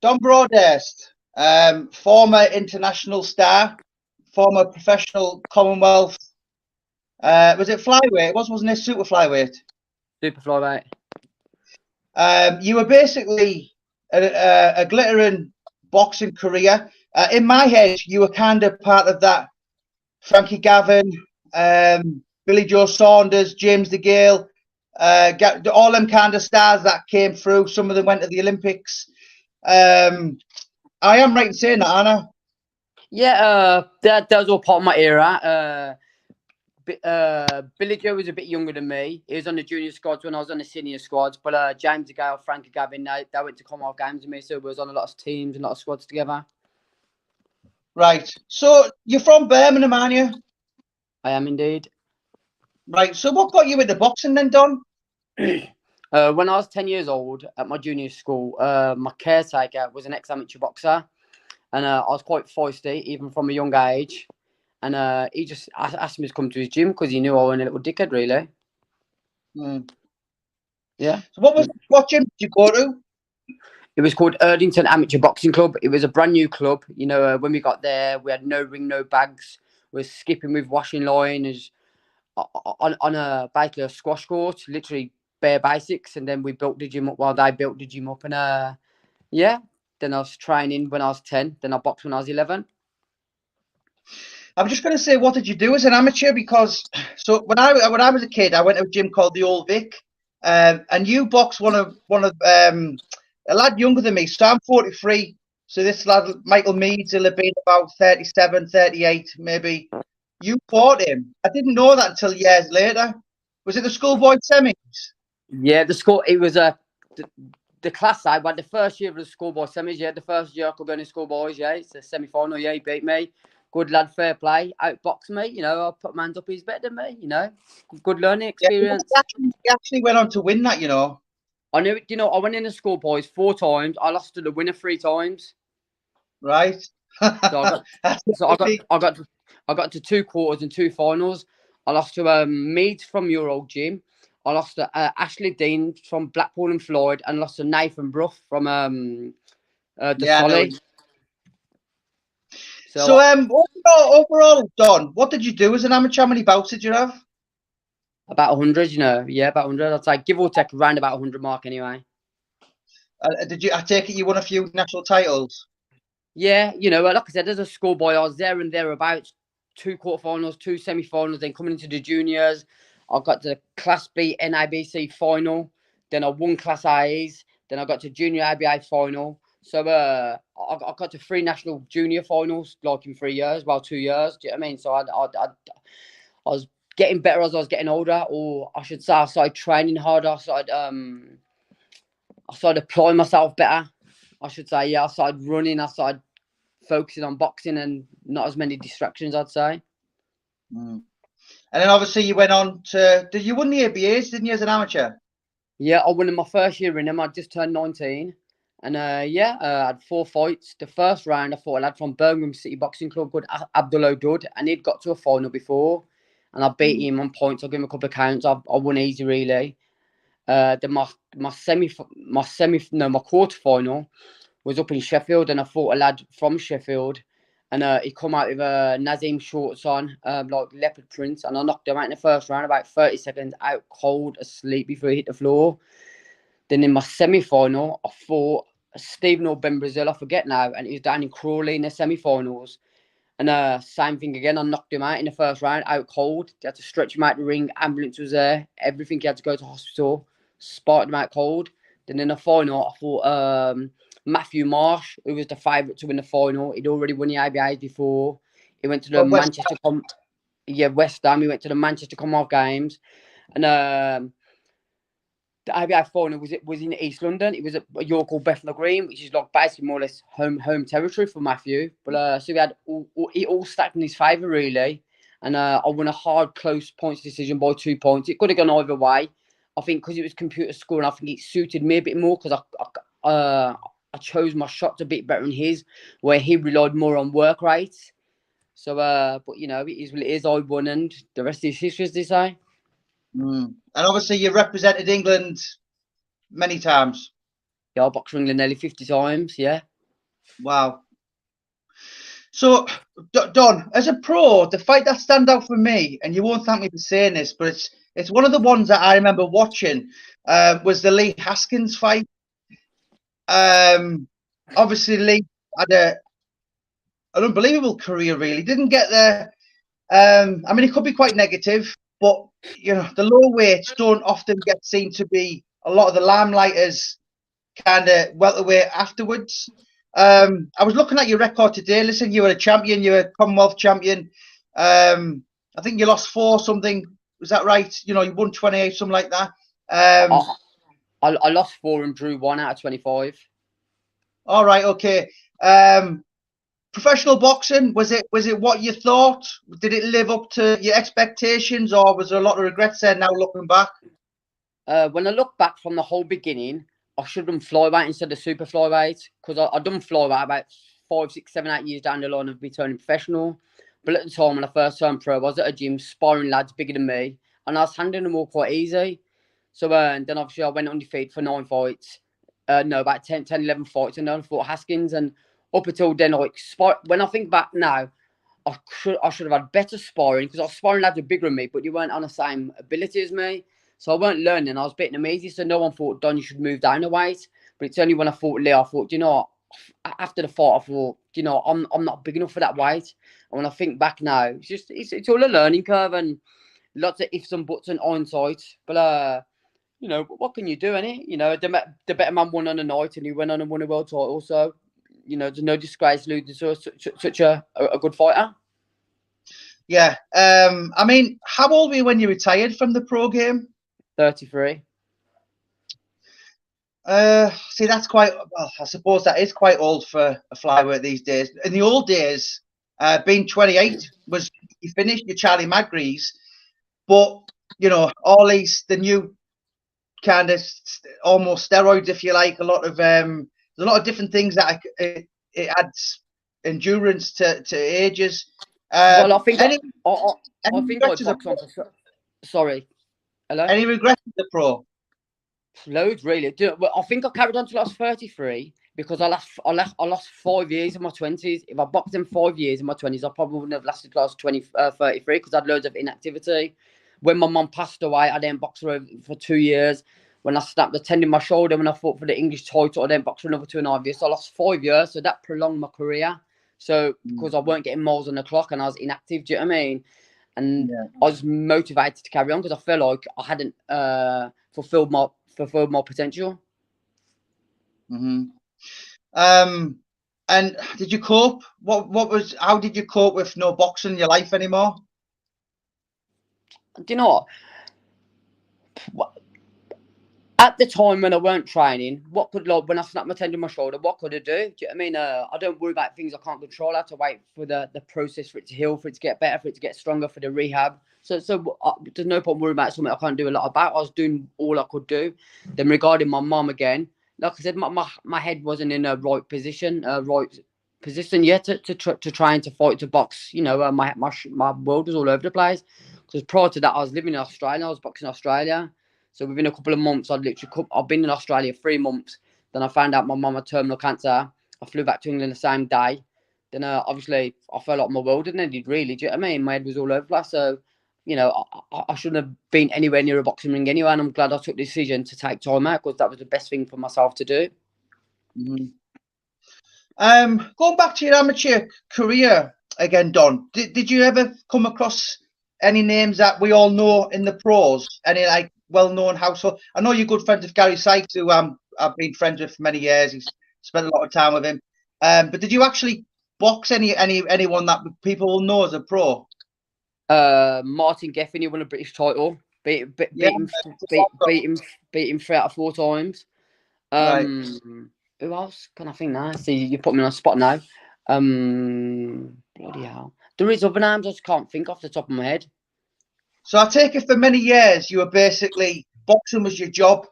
Don Broadhurst, former international star, former professional Commonwealth. Was it flyweight? It wasn't it? Super flyweight. Super flyweight. You were basically a glittering boxing career. In my head, you were kind of part of that Frankie Gavin, Billy Joe Saunders, James DeGale, all them kind of stars that came through. Some of them went to the Olympics. I am right in saying that, aren't I? Yeah, that was all part of my era. Billy Joe was a bit younger than me. He was on the junior squads when I was on the senior squads. But James DeGale, Frankie Gavin, they went to Commonwealth Games with me, so we was on a lot of teams and a lot of squads together. Right. So you're from Birmingham, aren't you? I am indeed. Right. So what got you into boxing then, Don? When I was 10 years old at my junior school, my caretaker was an ex-amateur boxer, and I was quite feisty even from a young age. And he just asked me to come to his gym because he knew I was a little dickhead, really. Yeah. So what gym did you go to? It was called Erdington Amateur Boxing Club. It was a brand new club. You know, when we got there, we had no ring, no bags. We were skipping with washing lines on basically a squash court, literally bare basics. And then we built the gym up while they built the gym up. And yeah, then I was training when I was 10. Then I boxed when I was 11. I'm just going to say, what did you do as an amateur? Because so when I was a kid, I went to a gym called the Old Vic, and you boxed one of a lad younger than me. So I'm 43. So this lad, Michael Meads, will have been about 37, 38, maybe. You fought him. I didn't know that until years later. Was it the schoolboy semis? Yeah, the school. It was the class side. But the first year of the schoolboy semis. Yeah, the first year I could go in the schoolboys. Yeah, it's a semi-final. Yeah, he beat me. Good lad, fair play. Outboxed me, you know. I put my hands up. He's better than me, you know. Good learning experience. Yeah, he actually went on to win that, you know. I knew it. You know, I went in the schoolboys 4 times. I lost to the winner 3 times. Right. So I got to 2 quarters and 2 finals. I lost to Meads from your old gym. I lost to Ashley Dean from Blackpool and Floyd, and lost to Nathan Bruff from Solly. So overall, Don, what did you do as an amateur? How many bouts did you have? About 100, you know. Yeah, about 100. I'd say give or take around about 100 mark anyway. Did you? I take it you won a few national titles. Yeah, you know, like I said, as a schoolboy, I was there and thereabouts. 2 quarterfinals, 2 semi-finals. Then coming into the juniors, I got to Class B NIBC final. Then I won Class A's. Then I got to Junior ABA final. So I got to 3 national junior finals, like in 3 years, well, 2 years. Do you know what I mean? So I was getting better as I was getting older, or I should say, I started training harder. I started applying myself better. I should say, yeah. I started running. I started focusing on boxing and not as many distractions, I'd say. And then obviously you went on to. Did you win the ABAs? Didn't you as an amateur? Yeah, I won in my first year in them. I just turned 19. And I had 4 fights. The first round, I fought a lad from Birmingham City Boxing Club called Abdullah Dud, and he'd got to a final before, and I beat him on points. I'll give him a couple of counts. I won easy, really. Then my quarter final was up in Sheffield, and I fought a lad from Sheffield, and he come out with Nazim shorts on, like leopard print, and I knocked him out in the first round, about 30 seconds, out cold, asleep before he hit the floor. Then in my semi-final, I fought Stephen or Ben Brazil, I forget now, and he was down in Crawley in the semi-finals. And same thing again, I knocked him out in the first round, out cold. They had to stretch him out the ring, ambulance was there, everything. He had to go to hospital, sparked him out cold. Then in the final, I fought Matthew Marsh, who was the favourite to win the final. He'd already won the ABAs before. He went to the West Ham. He went to the Manchester Commonwealth Games. And the ABA final was in East London. It was at York called Bethnal Green, which is like basically more or less home territory for Matthew. But so we had all stacked in his favour, really. And I won a hard, close points decision by 2 points. It could have gone either way. I think because it was computer score, and I think it suited me a bit more because I chose my shots a bit better than his, where he relied more on work rates. So, but you know, it is what it is. I won, and the rest is history, as they say. And obviously, you represented England many times. Yeah, I boxed for England nearly 50 times. Yeah. Wow. So, Don, as a pro, the fight that stand out for me, and you won't thank me for saying this, but it's one of the ones that I remember watching, was the Lee Haskins fight. Obviously, Lee had an unbelievable career. Really, didn't get there. I mean, it could be quite negative, but you know, the low weights don't often get seen to be a lot of the limelighters kind of welterweight afterwards. I was looking at your record today. Listen, you were a champion. You were a Commonwealth champion. I think you lost 4 something. Was that right? You know, you won 28, something like that. I lost 4 and drew 1 out of 25. All right, okay. Professional boxing, was it what you thought? Did it live up to your expectations, or was there a lot of regrets there now looking back? When I look back from the whole beginning, I should have done flyweight instead of super flyweight, because I done flyweight about 5, 6, 7, 8 years down the line of me turning professional. But at the time when I first turned pro, I was at a gym sparring lads bigger than me, and I was handling them all quite easy. So then obviously I went undefeated for 9 fights. No, about 10, 11 fights, and then I fought Haskins. And up until then, when I think back now, I should have had better sparring, because I was sparring lads were bigger than me, but you weren't on the same ability as me. So I weren't learning. I was beating them easy. So no one thought, Don, you should move down a weight. But it's only when I fought Lee, I thought, you know, after the fight, I thought, you know, I'm not big enough for that weight. And when I think back now, it's all a learning curve, and lots of ifs and buts and hindsight. But you know, what can you do, innit? You know, the better man won on the night, and he went on and won a world title. So, you know, there's no disgrace losing to such a good fighter. Yeah. I mean, how old were you when you retired from the pro game? 33. See, that's quite. Well, I suppose that is quite old for a flyweight these days. In the old days, being 28 was you finished your Charlie Magries, but you know, all the new kind of almost steroids, if you like. There's a lot of different things that it adds endurance to ages. Well, I think any I think I regrets as a box on for. Sorry, hello. any regrets as a pro? Loads, really. Well, I think I carried on till I was 33, because I lost 5 years in my 20s. If I boxed in 5 years in my 20s, I probably wouldn't have lasted till I was 33, because I had loads of inactivity. When my mum passed away, I didn't box for 2 years. When I snapped the tendon in my shoulder, when I fought for the English title, I didn't box for another 2.5 years. So I lost 5 years. So that prolonged my career. So because I weren't getting miles on the clock and I was inactive, do you know what I mean? And I was motivated to carry on, because I felt like I hadn't fulfilled my potential. Mm-hmm. And did you cope? How did you cope with no boxing in your life anymore? Do you know what? At the time when I weren't training, when I snapped my tendon in my shoulder, what could I do? Do you know what I mean? I don't worry about things I can't control. I have to wait for the process for it to heal, for it to get better, for it to get stronger, for the rehab. So there's no point worrying about something I can't do a lot about. I was doing all I could do. Then regarding my mum again, like I said, my head wasn't in a right position yet to try and to fight to box. You know, my world was all over the place. Because prior to that, I was living in Australia. I was boxing in Australia. So within a couple of months, I've been in Australia 3 months. Then I found out my mum had terminal cancer. I flew back to England the same day. Then obviously I felt like my world had ended, really. Do you know what I mean? My head was all over the place. So, you know, I shouldn't have been anywhere near a boxing ring anyway. And I'm glad I took the decision to take time out, because that was the best thing for myself to do. Mm-hmm. Going back to your amateur career again, Don, did you ever come across any names that we all know in the pros? Any like well-known household? I know you're good friends with Gary Sykes, who I've been friends with for many years. He's spent a lot of time with him. But did you actually box anyone that people will know as a pro? Martin Geffen, he won a British title. Beat him 3 out of 4 times. Right. Who else can I think now? See, you put me on the spot now. Bloody hell. There is other names I just can't think off the top of my head. So I take it for many years you were basically boxing was your job.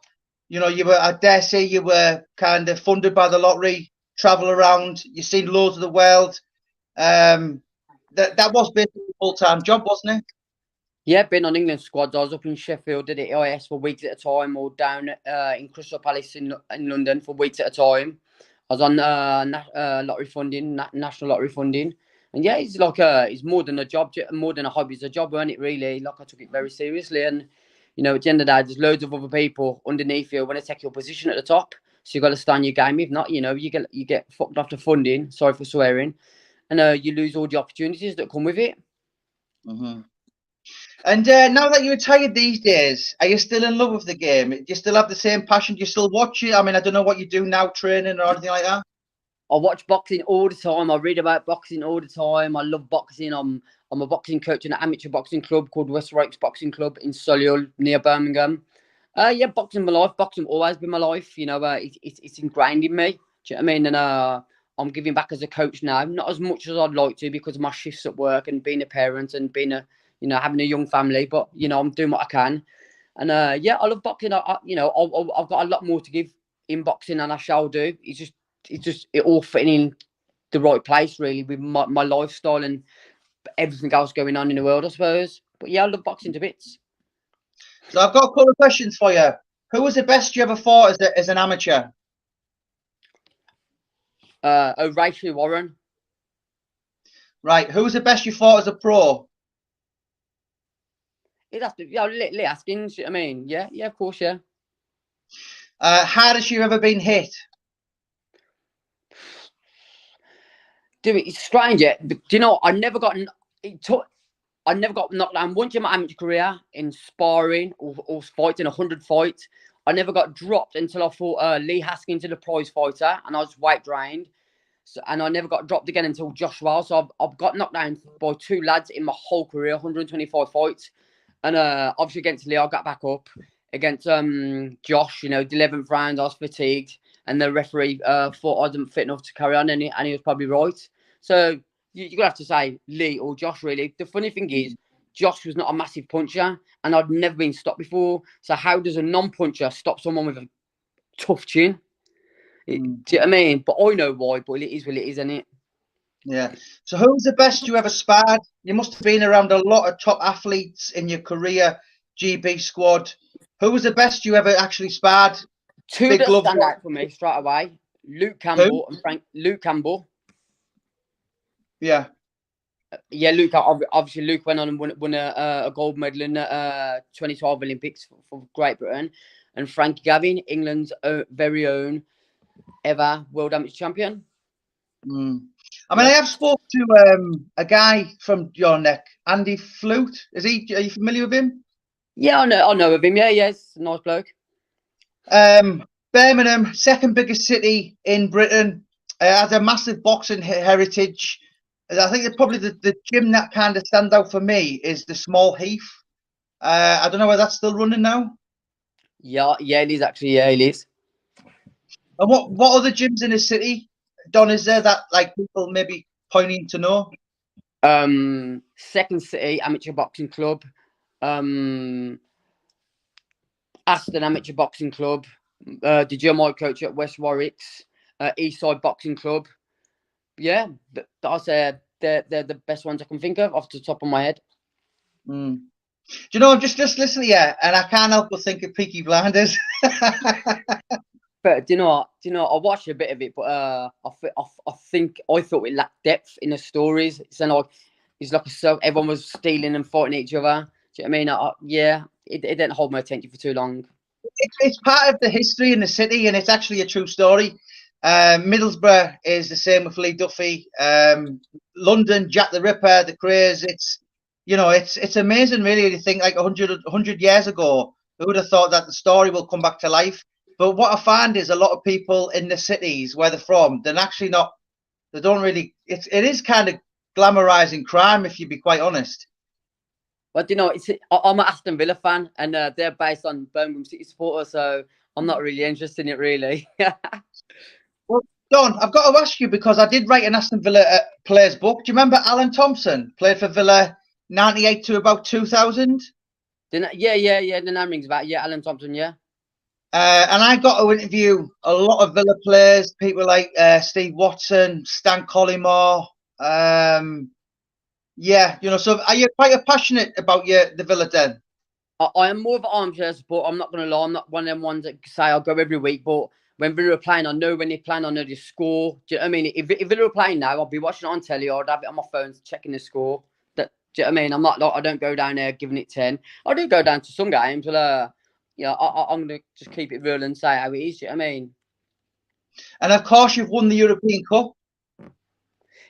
You know, I dare say you were kind of funded by the lottery, travel around, you've seen loads of the world. That was basically a full-time job, wasn't it? Yeah, been on England squads. I was up in Sheffield, did it AIS for weeks at a time, or down in Crystal Palace in London for weeks at a time. I was on lottery funding, national lottery funding. And yeah, it's like it's more than a job, more than a hobby. It's a job, wasn't it, really? Like, I took it very seriously. And, you know, at the end of the day, there's loads of other people underneath you when they take your position at the top. So you've got to stand your game. If not, you know, you get fucked off the funding, sorry for swearing, and you lose all the opportunities that come with it. Mm-hmm. And now that you're retired these days, are you still in love with the game? Do you still have the same passion? Do you still watch it? I mean, I don't know what you do now, training or anything like that. I watch boxing all the time. I read about boxing all the time. I love boxing. I'm a boxing coach in an amateur boxing club called West Warwick Boxing Club in Solihull near Birmingham. Yeah, boxing my life. Boxing always been my life. You know, it's ingrained in me. Do you know what I mean? And I'm giving back as a coach now, not as much as I'd like to because of my shifts at work and being a parent and being having a young family. But you know, I'm doing what I can. And yeah, I love boxing. I've got a lot more to give in boxing, and I shall do. It all fitting in the right place, really, with my lifestyle and everything else going on in the world, I suppose. But yeah, I love boxing to bits. So I've got a couple of questions for you. Who was the best you ever fought as an amateur? Rachel Warren. Right. Who was the best you fought as a pro? It has to, Lee Haskins. I mean, yeah, of course, yeah. Hardest you ever been hit? Dude, it's strange, yeah. Do you know, I never got knocked down once in my amateur career in sparring or fights in 100 fights. I never got dropped until I fought Lee Haskins in the prize fighter, and I was weight drained. So, and I never got dropped again until Josh Wall. So I've got knocked down by two lads in my whole career, 125 fights. And obviously against Lee, I got back up. Against Josh, you know, the 11th round, I was fatigued. And the referee thought I wasn't fit enough to carry on, and he was probably right. So you're going to have to say Lee or Josh, really. The funny thing is, Josh was not a massive puncher, and I'd never been stopped before. So how does a non-puncher stop someone with a tough chin? Do you know what I mean? But I know why, but it is what it is, isn't it? Yeah. So who's the best you ever sparred? You must have been around a lot of top athletes in your career, GB squad. Who was the best you ever actually sparred? Two that stand out for me straight away: Luke Campbell and Luke Campbell. Yeah. Yeah, Luke. Obviously, Luke went on and won a gold medal in the 2012 Olympics for Great Britain, and Frankie Gavin, England's very own ever world amateur champion. I mean, I have spoke to a guy from your neck, Andy Flute. Are you familiar with him? Yeah, I know of him. Yeah, yes, nice bloke. Birmingham, second biggest city in Britain, has a massive boxing heritage. I think that probably the gym that kind of stands out for me is the Small Heath. I don't know whether that's still running now. Yeah, it is actually. Yeah, it is. And what other gyms in the city, Don, is there that like people maybe pointing to know? Second City Amateur Boxing Club, Aston Amateur Boxing Club, the gym I coach at West Warwick's, Eastside Boxing Club. Yeah, I say they're the best ones I can think of off the top of my head. Do you know, I'm just listening here, and I can't help but think of Peaky Blinders. But do you know, I watched a bit of it, but I thought it lacked depth in the stories. It's like everyone was stealing and fighting each other. Do you know what I mean? It didn't hold my attention for too long. It's part of the history in the city, and it's actually a true story. Middlesbrough is the same with Lee Duffy. London, Jack the Ripper, the Craze. It's amazing, really. To think like 100 years ago, who would have thought that the story will come back to life? But what I find is a lot of people in the cities where they're from, they're actually not. They don't really. It is kind of glamorizing crime, if you be quite honest. But I'm an Aston Villa fan, and they're based on Birmingham City supporters, so I'm not really interested in it, really. Well, Don, I've got to ask you because I did write an Aston Villa players book. Do you remember Alan Thompson played for Villa 98 to about 2000? Yeah. The name rings about. Yeah, Alan Thompson. Yeah. And I got to interview a lot of Villa players, people like Steve Watson, Stan Collymore. So are you quite passionate about the Villa Den? I am more of an armchair support. I'm not going to lie. I'm not one of them ones that say I'll go every week. But when Villa are playing, I know when they're playing, I know the score. Do you know what I mean? If Villa are playing now, I'll be watching it on telly or I'd have it on my phone checking the score. Do you know what I mean? I'm not like, I don't go down there giving it 10. I do go down to some games, but I'm going to just keep it real and say how it is. Do you know what I mean? And of course, you've won the European Cup.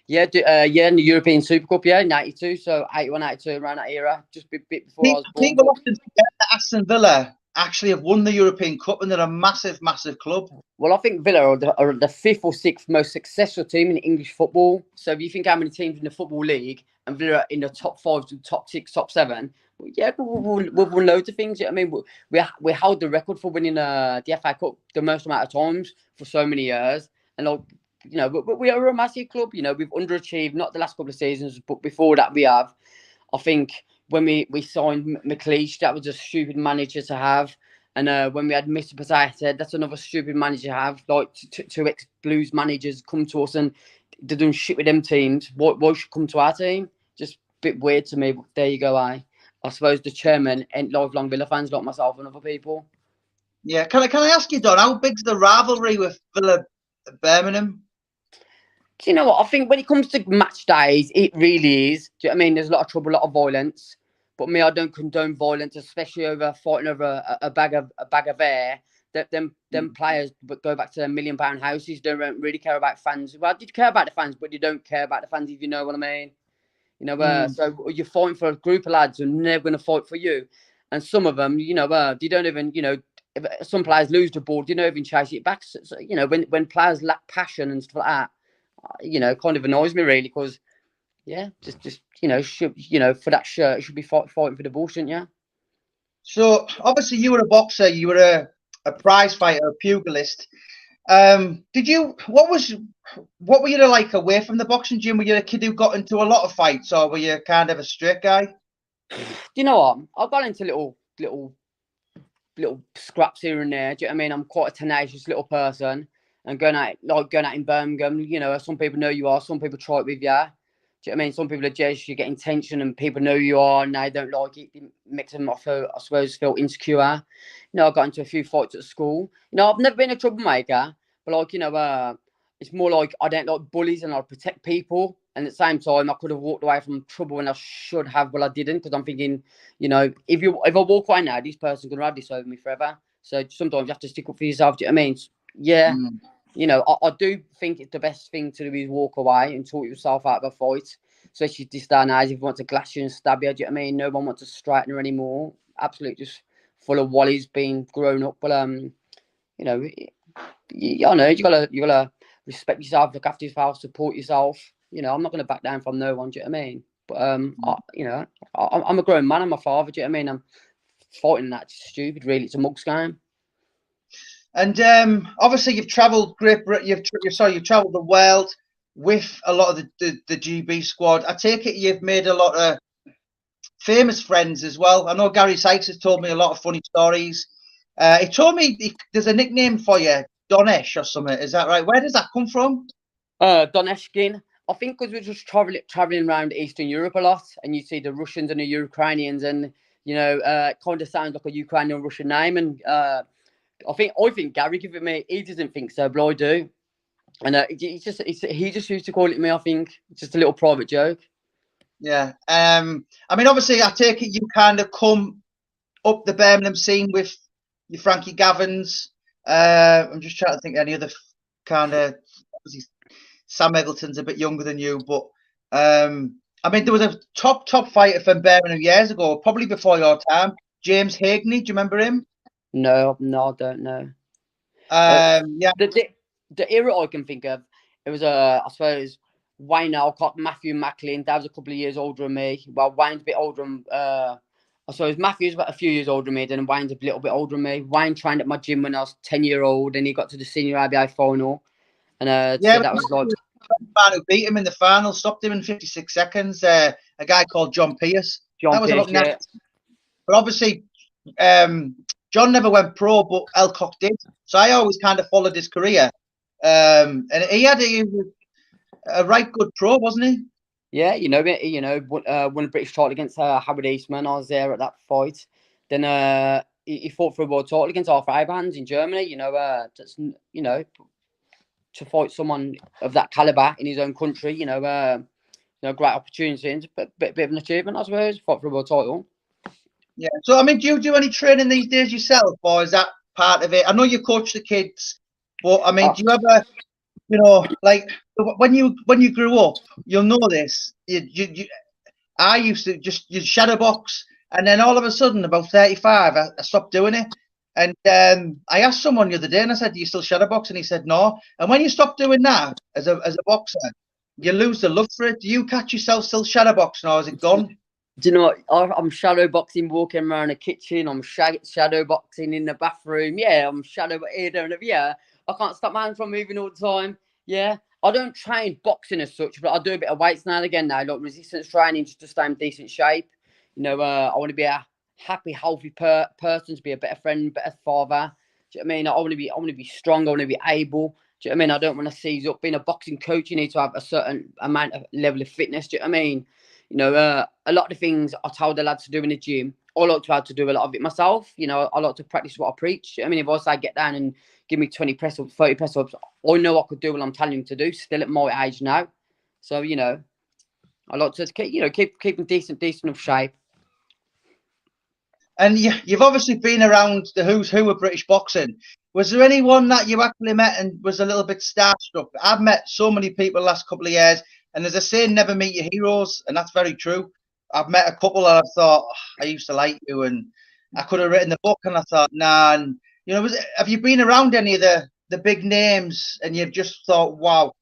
Yeah, in the European Super Cup, yeah, 92, so 81, 92, around that era, just a bit before I was born. People often forget that Aston Villa actually have won the European Cup, and they're a massive, massive club. Well, I think Villa are the 5th or 6th most successful team in English football. So if you think how many teams in the Football League and Villa are in the top 5 to top 6, top 7, yeah, we've won loads of things. I mean, we held the record for winning the FA Cup the most amount of times for so many years. And, like, we are a massive club. We've underachieved, not the last couple of seasons, but before that we have. I think when we signed McLeish, that was a stupid manager to have. And when we had Mr. Potato, that's another stupid manager to have. Like, two ex-Blues managers come to us and they're doing shit with them teams. Why should come to our team? Just a bit weird to me, but there you go, I suppose the chairman ain't lifelong Villa fans like myself and other people. Yeah, can I ask you, Don, how big's the rivalry with Villa Birmingham? Do you know what? I think when it comes to match days, it really is. Do you know what I mean? There's a lot of trouble, a lot of violence. But me, I don't condone violence, especially over fighting over a bag of air. Them players go back to their £1 million houses. They don't really care about fans. Well, they care about the fans, but they don't care about the fans, if you know what I mean. So you're fighting for a group of lads who are never going to fight for you. And some of them, they don't even, if some players lose the ball, they don't even chase it back. So, when players lack passion and stuff like that, kind of annoys me really, because just for that shirt, you should be fighting for the ball, shouldn't you? So obviously you were a boxer, you were a prize fighter, a pugilist. What were you like away from the boxing gym? Were you a kid who got into a lot of fights, or were you kind of a straight guy? You know what? I got into little scraps here and there. Do you know what I mean? I'm quite a tenacious little person. And going out in Birmingham, some people know you are, some people try it with you. Do you know what I mean? Some people are jealous, you get intention and people know you are and they don't like it. It makes them, I suppose, feel insecure. I got into a few fights at school. I've never been a troublemaker, but it's more like I don't like bullies and I protect people. And at the same time, I could have walked away from trouble when I should have, but I didn't, because I'm thinking, if I walk away now, this person's going to have this over me forever. So sometimes you have to stick up for yourself. Do you know what I mean? Yeah. I do think it's the best thing to do is walk away and talk yourself out of a fight, especially this day and age. If you want to glass you and stab you, do you know what I mean? No one wants to straighten her anymore. Absolutely just full of wallies being grown up. But you gotta respect yourself, look after yourself, support yourself. I'm not gonna back down from no one. Do you know what I mean? But I'm a grown man. I'm a father. Do you know what I mean? I'm fighting that stupid. Really, it's a mug's game. And obviously, you've travelled Great Britain. You've travelled the world with a lot of the GB squad. I take it you've made a lot of famous friends as well. I know Gary Sykes has told me a lot of funny stories. He told me there's a nickname for you, Donesh or something. Is that right? Where does that come from? Doneshkin. I think because we're just traveling around Eastern Europe a lot, and you see the Russians and the Ukrainians, and it kind of sounds like a Ukrainian Russian name, and I think Gary gave it me. He doesn't think so, but I do. And he just used to call it me. I think just a little private joke. Yeah. I mean, obviously, I take it you kind of come up the Birmingham scene with your Frankie Gavins. I'm just trying to think of any other kind of. Obviously, Sam Eggleton's a bit younger than you, but I mean, there was a top fighter from Birmingham years ago, probably before your time, James Hagney. Do you remember him? No, I don't know. Yeah. The era I can think of, it was I suppose Wayne Alcott, Matthew Macklin. That was a couple of years older than me. Well, Wayne's a bit older than I suppose Matthew's about a few years older than me, then Wayne's a little bit older than me. Wayne trained at my gym when I was 10-year-old, and he got to the senior IBA final. And so that was like the man who beat him in the final, stopped him in 56 seconds. A guy called John Pierce. That was about next. But obviously, John never went pro, but Elcock did. So I always kind of followed his career. And he was a right good pro, wasn't he? Yeah, won a British title against Howard Eastman. I was there at that fight. Then he fought for a world title against Arthur Abrahams in Germany. You know, that's, you know, to fight someone of that caliber in his own country. You know, great opportunity and a bit of an achievement, I suppose. Fight for a world title. Yeah. So I mean, do you do any training these days yourself, or is that part of it? I know you coach the kids, but I mean, do you ever, you know, like when you grew up, you'll know this. I used to just shadow box, and then all of a sudden, about 35, I stopped doing it. And I asked someone the other day, and I said, "Do you still shadow box?" And he said, "No." And when you stop doing that as a boxer, you lose the love for it. Do you catch yourself still shadow boxing, or is it gone? Do you know what? I'm shadow boxing, walking around the kitchen. I'm shadow boxing in the bathroom. Yeah, I'm shadow here, there, and yeah. I can't stop my hands from moving all the time. Yeah, I don't train boxing as such, but I do a bit of weights now and again now, like resistance training, just to stay in decent shape. You know, I want to be a happy, healthy person, to be a better friend, better father. Do you know what I mean? I want to be strong. I want to be able. Do you know what I mean? I don't want to seize up. Being a boxing coach, you need to have a certain amount of level of fitness. Do you know what I mean? You know, a lot of the things I told the lads to do in the gym, I like to have to do a lot of it myself. You know, I like to practice what I preach. I mean, if I say get down and give me 20 press ups, 30 press ups, I know I could do what I'm telling him to do, still at my age now. So, you know, I like to keep in decent enough shape. And you've obviously been around the who's who of British boxing. Was there anyone that you actually met and was a little bit starstruck? I've met so many people the last couple of years, and there's a saying, never meet your heroes, and that's very true. I've met a couple and I've thought, oh, I used to like you, and I could have written the book, and I thought, nah. And you know, have you been around any of the big names, and you've just thought, wow?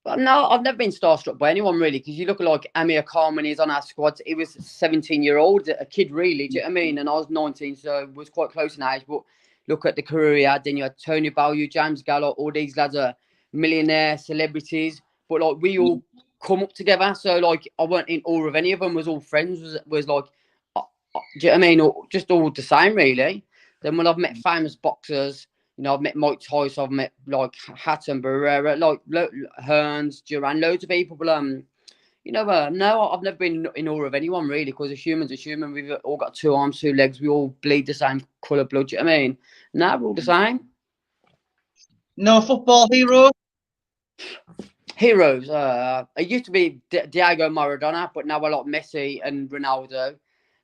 Well, no, I've never been starstruck by anyone really, because you look at like Amir Khan when he's on our squad. He was 17-year-old, a kid really. Do you know what I mean? And I was 19, so was quite close in age. But look at the career he had. Then you had Tony Bellew, James Gallagher. All these lads are millionaire celebrities, but like we all come up together. So like I weren't in awe of any of them. Was all friends. Was like, do you know what I mean? Or just all the same really. Then when I've met famous boxers. You know, I've met Mike Tyson, I've met like Hatton Barrera, like Hearns, Duran, loads of people. But you know, no, I've never been in awe of anyone really, because a human's a human. We've all got 2 arms, 2 legs. We all bleed the same colour blood. Do you know what I mean? No, we're all the same. No football heroes? Heroes. It used to be Diego Maradona, but now I like Messi and Ronaldo.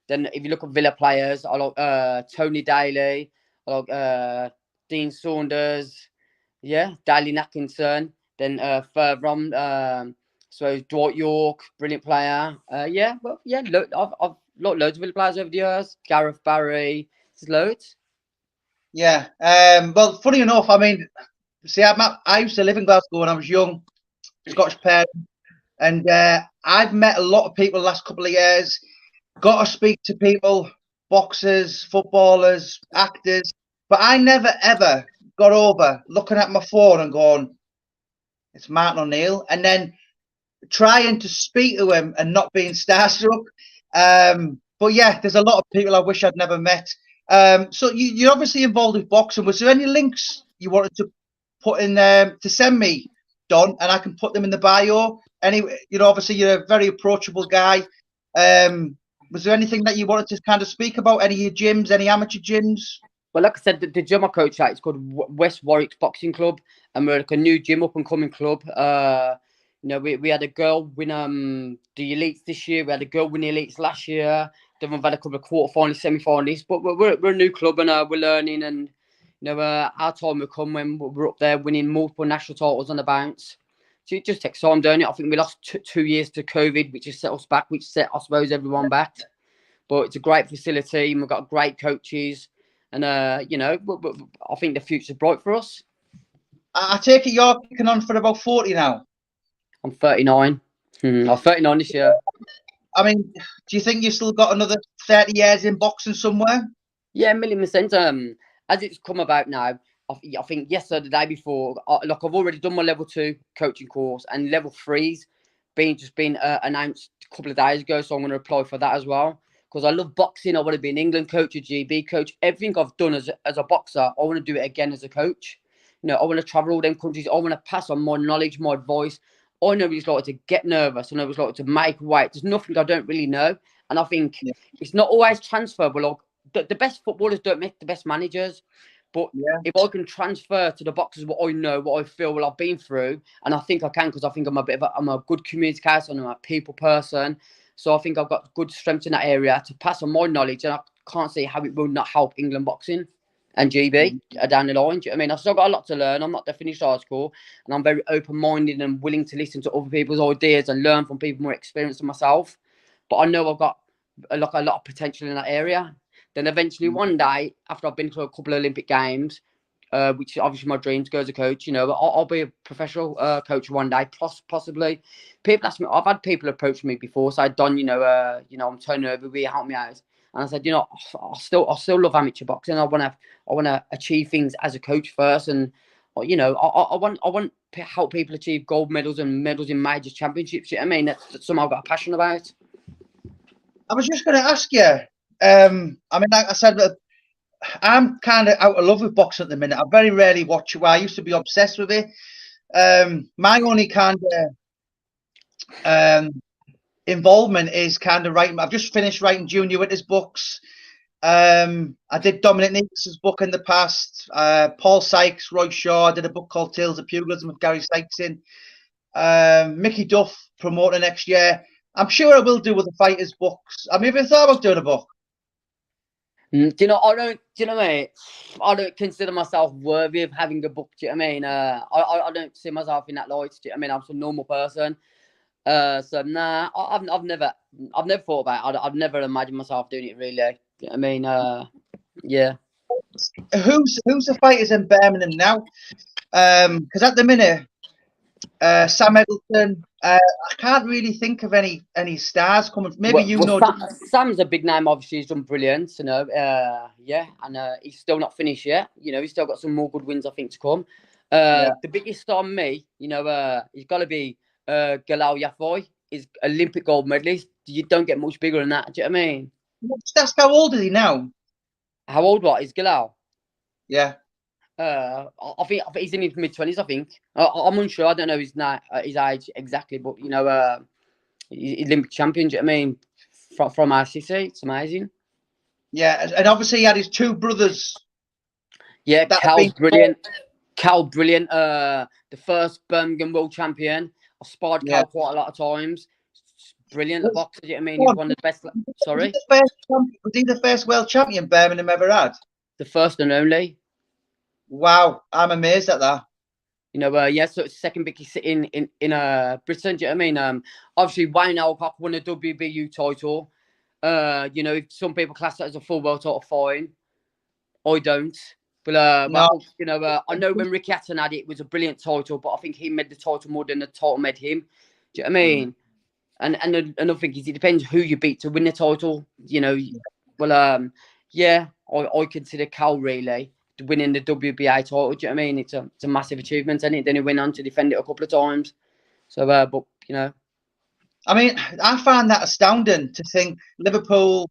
Then if you look at Villa players, I like Tony Daly. I like Dean Saunders, yeah, Daley Atkinson. Then further on, so Dwight York, brilliant player. Yeah, well, yeah, look, I've looked loads of Villa players over the years. Gareth Barry, there's loads. Yeah. Well, funny enough, I mean, see, I used to live in Glasgow when I was young, Scottish parent, and I've met a lot of people the last couple of years. Got to speak to people, boxers, footballers, actors. But I never, ever got over looking at my phone and going, it's Martin O'Neill, and then trying to speak to him and not being starstruck. But yeah, there's a lot of people I wish I'd never met. So you're obviously involved with boxing. Was there any links you wanted to put in there to send me, Don, and I can put them in the bio? Anyway, you know, obviously you're a very approachable guy. Was there anything that you wanted to kind of speak about? Any of your gyms, any amateur gyms? Well, like I said, the gym I coach at, it's called West Warwick Boxing Club, and we're like a new gym, up and coming club. You know, we had a girl win the elites this year. We had a girl win the elites last year. Then we've had a couple of quarterfinalists, semi-finalists. But we're a new club, and we're learning. And you know, our time will come when we're up there winning multiple national titles on the bounce. So it just takes time, don't it? I think we lost 2 years to COVID, which has set us back, which set, I suppose, everyone back. But it's a great facility, and we've got great coaches. And, you know, I think the future's bright for us. I take it you're kicking on for about 40 now. I'm 39. I'm 39 this year. I mean, do you think you've still got another 30 years in boxing somewhere? Yeah, 1,000,000%. As it's come about now, I think yesterday, the day before, I've already done my level 2 coaching course, and level 3's been announced a couple of days ago. So I'm going to apply for that as well. Because I love boxing. I want to be an England coach, a GB coach. Everything I've done as a boxer, I want to do it again as a coach. You know, I want to travel all them countries. I want to pass on my knowledge, my advice. I know what it's like to get nervous. I know what it's like to make weight. There's nothing I don't really know. And I think it's not always transferable. Like the best footballers don't make the best managers. But if I can transfer to the boxes what I know, what I feel, what I've been through, and I think I can, because I think I'm a good communicator and I'm a people person. So I think I've got good strength in that area to pass on my knowledge, and I can't see how it will not help England boxing and GB down the line. Do you know what I mean? I've still got a lot to learn. I'm not the finished article, and I'm very open-minded and willing to listen to other people's ideas and learn from people more experienced than myself. But I know I've got a lot of potential in that area. Then eventually one day, after I've been to a couple of Olympic Games, which obviously my dream to go as a coach, you know, I'll be a professional coach one day, possibly. People ask me, I've had people approach me before, say, Don, you know, I'm turning over, will you help me out? And I said, you know, I still love amateur boxing. I want to achieve things as a coach first, and you know, I want to help people achieve gold medals and medals in major championships. You know what I mean? That's something I've got a passion about. I was just going to ask you. I mean, like I said, I'm kind of out of love with boxing at the minute. I very rarely watch it. Well, I used to be obsessed with it. My only kind of involvement is kind of writing. I've just finished writing Junior Witter's books. I did Dominic Nicholas's book in the past. Paul Sykes, Roy Shaw. I did a book called Tales of Pugilism with Gary Sykes in. Mickey Duff promoting next year. I'm sure I will do with the fighters' books. Have you ever thought about doing a book? Do you know? Mate? I don't consider myself worthy of having a book. Do you know what I mean? I don't see myself in that light. Do you know what I mean? I'm just a normal person. So nah, I've never thought about it. I've never imagined myself doing it really. Do you know what I mean? Yeah. Who's the fighters in Birmingham now? Because at the minute, Sam Eggleton. I can't really think of any stars coming. Maybe Sam's a big name. Obviously, he's done brilliant. You know, and he's still not finished yet. You know, he's still got some more good wins, I think, to come. The biggest on me, you know, he's got to be Galal Yafoy. He's Olympic gold medalist. You don't get much bigger than that. Do you know what I mean? That's how old is he now? How old? What is Galal? Yeah. I think he's in his mid-20s. I think I'm unsure. I don't know his age exactly, but you know, he's Olympic champion. Do you know what I mean? From our city, it's amazing. Yeah, and obviously he had his two brothers. Yeah, Cal's brilliant. Cal, brilliant. The first Birmingham world champion. I sparred Cal quite a lot of times. Brilliant at boxing. Do you know what I mean? He's one of the best. Sorry. Was he the first world champion Birmingham ever had? The first and only. Wow, I'm amazed at that. You know, so it's second biggest in Britain. Do you know what I mean? Obviously, Wayne Alcock won a WBU title. You know, some people class that as a full world title, fine. I don't. But you know, I know when Ricky Hatton had it, it was a brilliant title, but I think he made the title more than the title made him. Do you know what I mean? And another thing is, it depends who you beat to win the title. You know, I consider Cal really winning the WBA title. Do you know what I mean? It's a massive achievement, and then he went on to defend it a couple of times. So, but you know, I mean, I find that astounding to think Liverpool,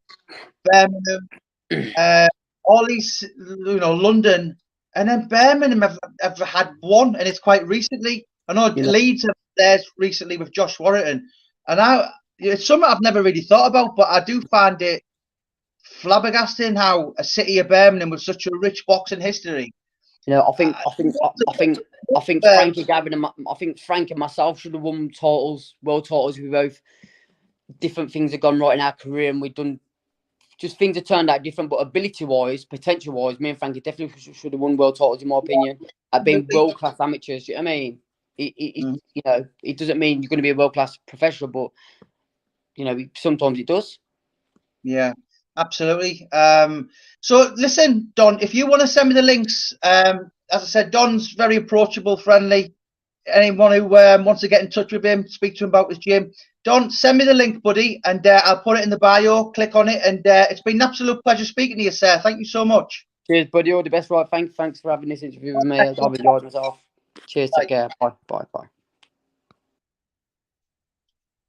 Birmingham, all these, you know, London, and then Birmingham have had one, and it's quite recently. I know Leeds have theirs recently with Josh Warrington, and it's something I've never really thought about, but I do find it flabbergasting how a city of Birmingham with such a rich boxing history. You know, I think Frankie Gavin and I think Frank and myself should have won world titles. We both different things have gone right in our career, and we've done just things have turned out different. But ability-wise, potential-wise, me and Frankie definitely should have won world titles, in my opinion, at being world-class amateurs. You know what I mean? You know, it doesn't mean you're going to be a world-class professional, but you know, sometimes it does. Yeah. Absolutely. So listen, Don, if you want to send me the links, as I said, Don's very approachable, friendly. Anyone who wants to get in touch with him, speak to him about his gym. Don, send me the link, buddy, and I'll put it in the bio. Click on it, and it's been an absolute pleasure speaking to you, sir. Thank you so much. Cheers, buddy. All the best. Right, thanks for having this interview with me. I've enjoyed myself. Cheers. Take care. Bye.